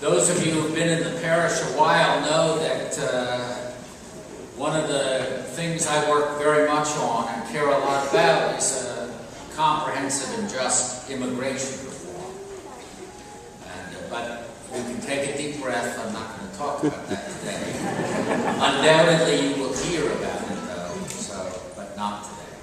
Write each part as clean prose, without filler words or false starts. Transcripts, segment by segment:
Those of you who've been in the parish a while know that one of the things I work very much on and care a lot about is comprehensive and just immigration reform. But you can take a deep breath. I'm not going to talk about that today. Undoubtedly, you will hear about it, though, but not today.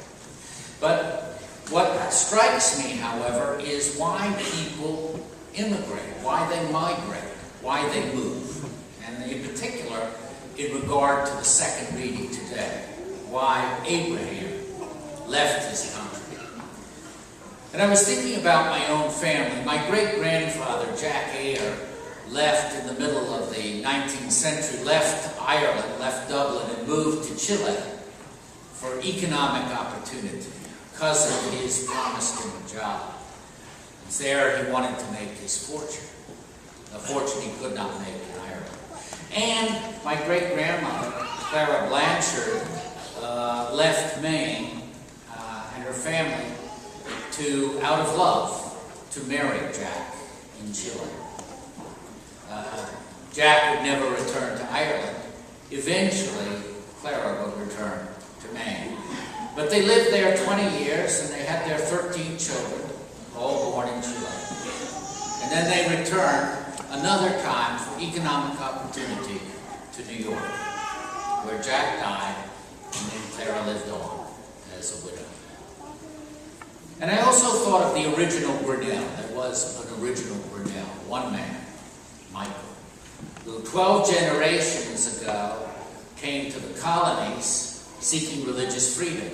But what strikes me, however, is why people immigrate, why they migrate, why they move. And in particular, in regard to the second reading today, why Abraham left his country. And I was thinking about my own family. My great-grandfather, Jack Eyre, left in the middle of the 19th century, left Ireland, left Dublin, and moved to Chile for economic opportunity because of his promised him a job. And there he wanted to make his fortune, a fortune he could not make in Ireland. And my great-grandmother, Clara Blanchard, left Maine and her family out of love, to marry Jack in Chile. Jack would never return to Ireland. Eventually, Clara would return to Maine. But they lived there 20 years, and they had their 13 children, all born in Chile. And then they returned another time for economic opportunity to New York, where Jack died, and then Clara lived on as a widow. And I also thought of the original Grinnell. There was an original Grinnell, one man, Michael, who 12 generations ago came to the colonies seeking religious freedom.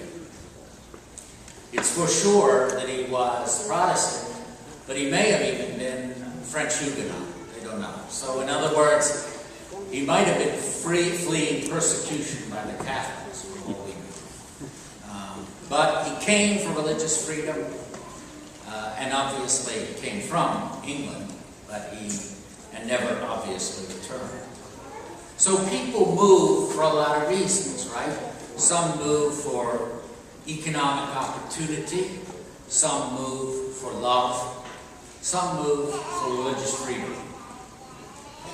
It's for sure that he was Protestant, but he may have even been French Huguenot. They don't know. So in other words, he might have been fleeing persecution by the Catholics, for all we know. But he came for religious freedom, and obviously he came from England, and never obviously returned. So people move for a lot of reasons, right? Some move for economic opportunity, some move for love, some move for religious freedom.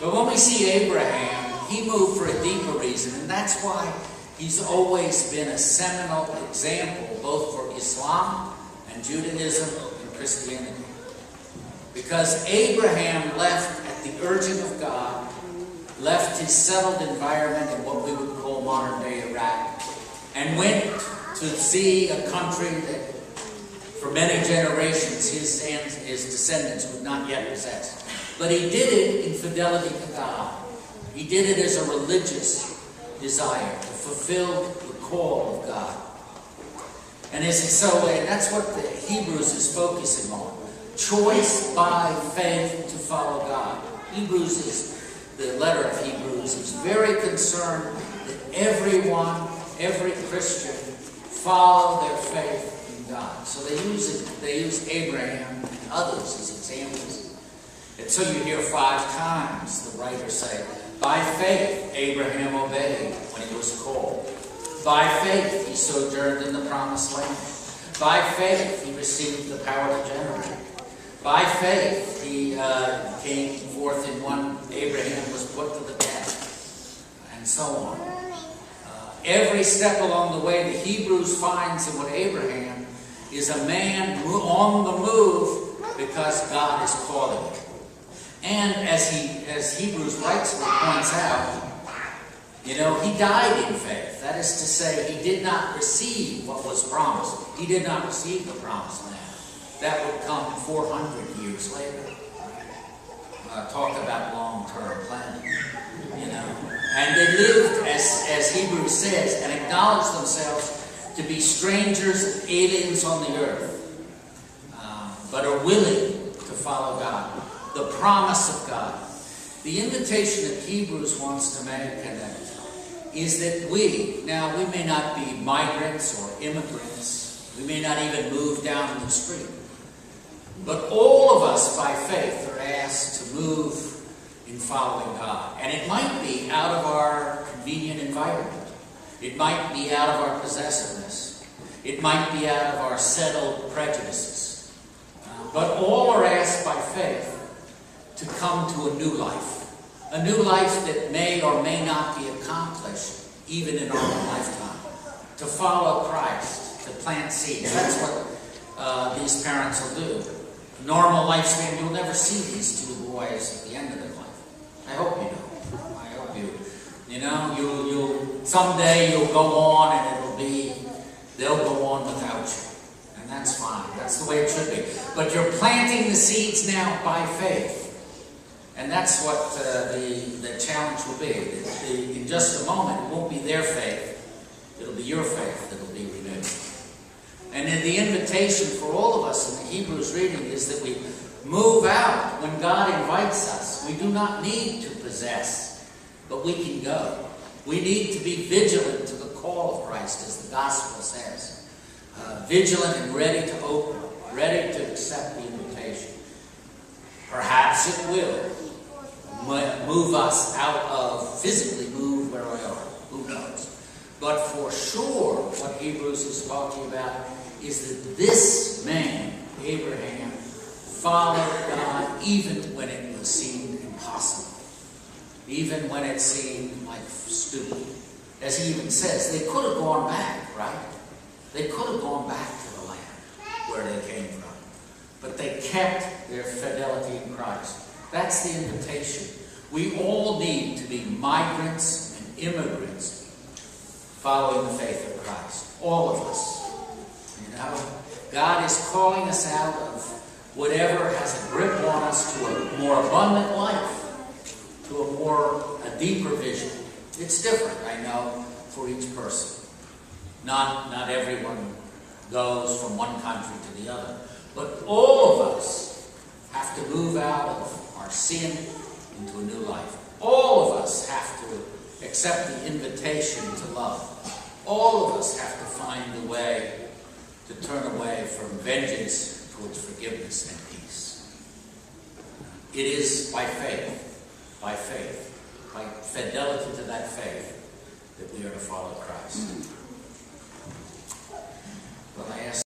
But when we see Abraham, he moved for a deeper reason, and that's why he's always been a seminal example both for Islam and Judaism and Christianity. Because Abraham left at the urging of God, left his settled environment in what we would call modern-day Iraq, and went to see a country that for many generations his descendants would not yet possess. But he did it in fidelity to God. He did it as a religious desire to fulfill the call of God. And that's what the Hebrews is focusing on. Choice by faith to follow God. The letter of Hebrews is very concerned that every Christian, follow their faith in God. So they use Abraham and others as examples. And so you hear 5 times the writer say, by faith Abraham obeyed when he was called. By faith he sojourned in the promised land. By faith he received the power to generate. By faith he came forth in one Abraham was put to the death. And so on. Every step along the way, the Hebrews finds in what Abraham is a man on the move because God is calling him. And as Hebrews rightly points out, he died in faith. That is to say, he did not receive what was promised. He did not receive the promised land. That would come 400 years later. Talk about long-term planning, And they lived, as Hebrews says, and acknowledged themselves to be strangers and aliens on the earth, but are willing to follow God. The promise of God. The invitation that Hebrews wants to make is that we may not be migrants or immigrants. We may not even move down the street. But all of us, by faith, are asked to move in following God. And it might be out of our convenient environment. It might be out of our possessiveness. It might be out of our settled prejudices. But all are asked by faith to come to a new life. A new life that may or may not be accomplished even in our lifetime. To follow Christ, to plant seeds. That's what these parents will do. Normal lifespan, you'll never see these two boys at the end of their life. I hope you do. I hope you. You know, you'll someday you'll go on and they'll go on without you. And that's fine. That's the way it should be. But you're planting the seeds now by faith. And that's what the challenge will be. In just a moment, it won't be their faith. It'll be your faith that will be renewed. And then the invitation for all of us in the Hebrews reading is that we move out when God invites us. We do not need to possess, but we can go. We need to be vigilant to the call of Christ, as the gospel says. Vigilant and ready to open, ready to accept the invitation. Perhaps it will move us out of, physically move where we are. Who knows? But for sure, what Hebrews is talking about is that this man, Abraham, followed God even when it seemed impossible. Even when it seemed like stupid. As he even says, they could have gone back, right? They could have gone back to the land where they came from. But they kept their fidelity in Christ. That's the invitation. We all need to be migrants and immigrants following the faith of Christ. All of us. You know, God is calling us out of whatever has a grip on us to a more abundant life, to a deeper vision. It's different, I know, for each person. Not everyone goes from one country to the other. But all of us have to move out of our sin into a new life. All of us have to accept the invitation to love. All of us have to find a way to turn away from vengeance towards forgiveness and peace. It is by faith, by fidelity to that faith, that we are to follow Christ. Well, I ask